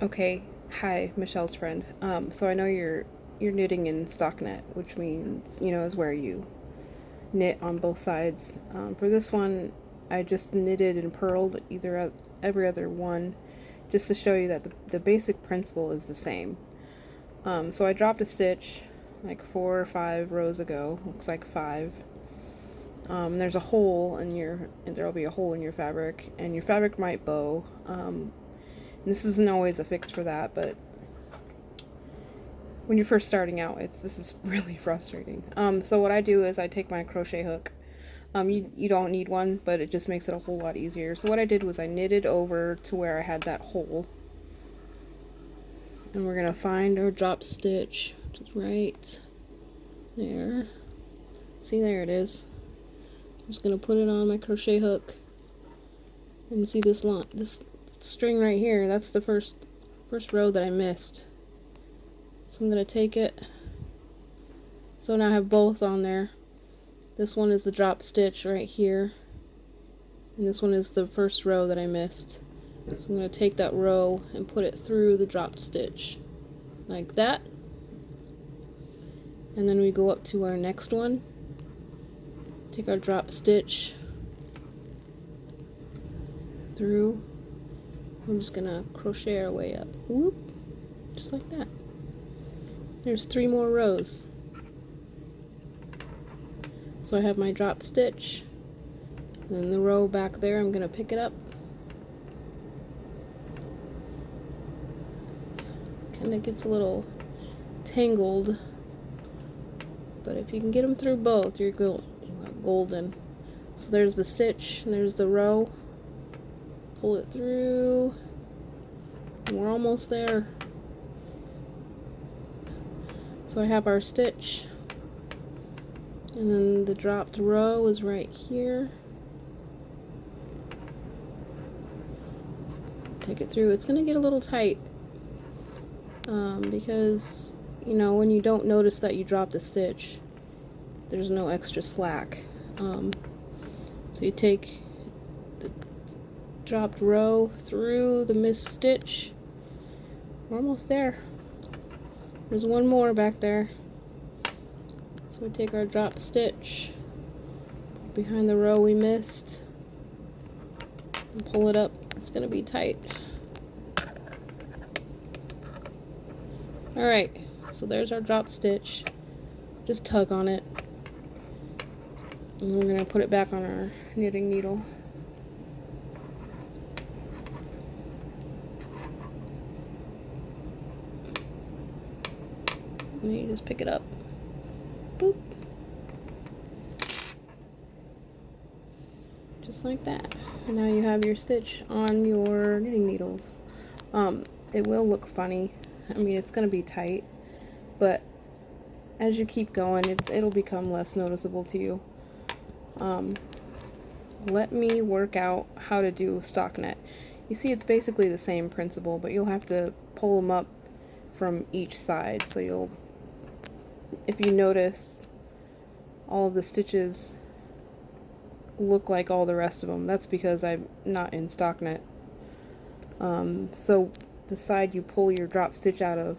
Okay, hi, Michelle's friend. So I know you're knitting in stockinette, which means is where you knit on both sides. For this one, I just knitted and purled every other one, just to show you that the basic principle is the same. So I dropped a stitch like 4 or 5 rows ago. Looks like five. There's a hole in there'll be a hole in your fabric, and your fabric might bow. This isn't always a fix for that, but when you're first starting out, this is really frustrating. So what I do is I take my crochet hook. You don't need one, but it just makes it a whole lot easier. So what I did was I knitted over to where I had that hole, and we're gonna find our drop stitch, which is right there. See, there it is. I'm just gonna put it on my crochet hook, and see this string right here. That's the first row that I missed. So I'm gonna take it. So now I have both on there. This one is the drop stitch right here, and this one is the first row that I missed. So I'm going to take that row and put it through the dropped stitch like that, and then we go up to our next one, take our drop stitch through. I'm just going to crochet our way up, whoop, just like that. There's 3 more rows. So I have my drop stitch, and then the row back there, I'm going to pick it up. Kind of gets a little tangled, but if you can get them through both, you're golden. So there's the stitch, and there's the row. Pull it through, and we're almost there. So I have our stitch, and then the dropped row is right here. Take it through. It's going to get a little tight because when you don't notice that you dropped a stitch, there's no extra slack. So you take the dropped row through the missed stitch. We're almost there. There's one more back there. So we take our drop stitch behind the row we missed and pull it up. It's going to be tight. Alright, so there's our drop stitch. Just tug on it, and we're going to put it back on our knitting needle. And then you just pick it up. Boop. Just like that. And now you have your stitch on your knitting needles. It will look funny. I mean, it's going to be tight, but as you keep going, it'll become less noticeable to you. Let me work out how to do stockinette. You see, it's basically the same principle, but you'll have to pull them up from each side. So if you notice, all of the stitches look like all the rest of them. That's because I'm not in stockinette. So the side you pull your drop stitch out of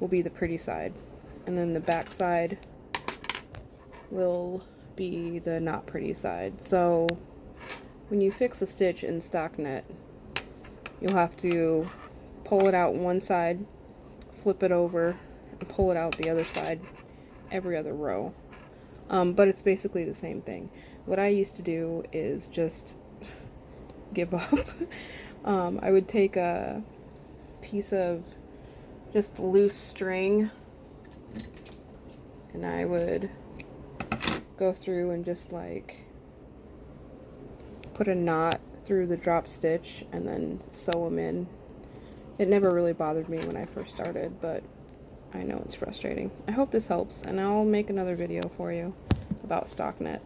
will be the pretty side, and then the back side will be the not pretty side. So when you fix a stitch in stockinette, you'll have to pull it out one side, flip it over, and pull it out the other side every other row. But it's basically the same thing. What I used to do is just give up. I would take a piece of just loose string, and I would go through and just like put a knot through the drop stitch and then sew them in. It never really bothered me when I first started, but I know it's frustrating. I hope this helps, and I'll make another video for you about stockinette.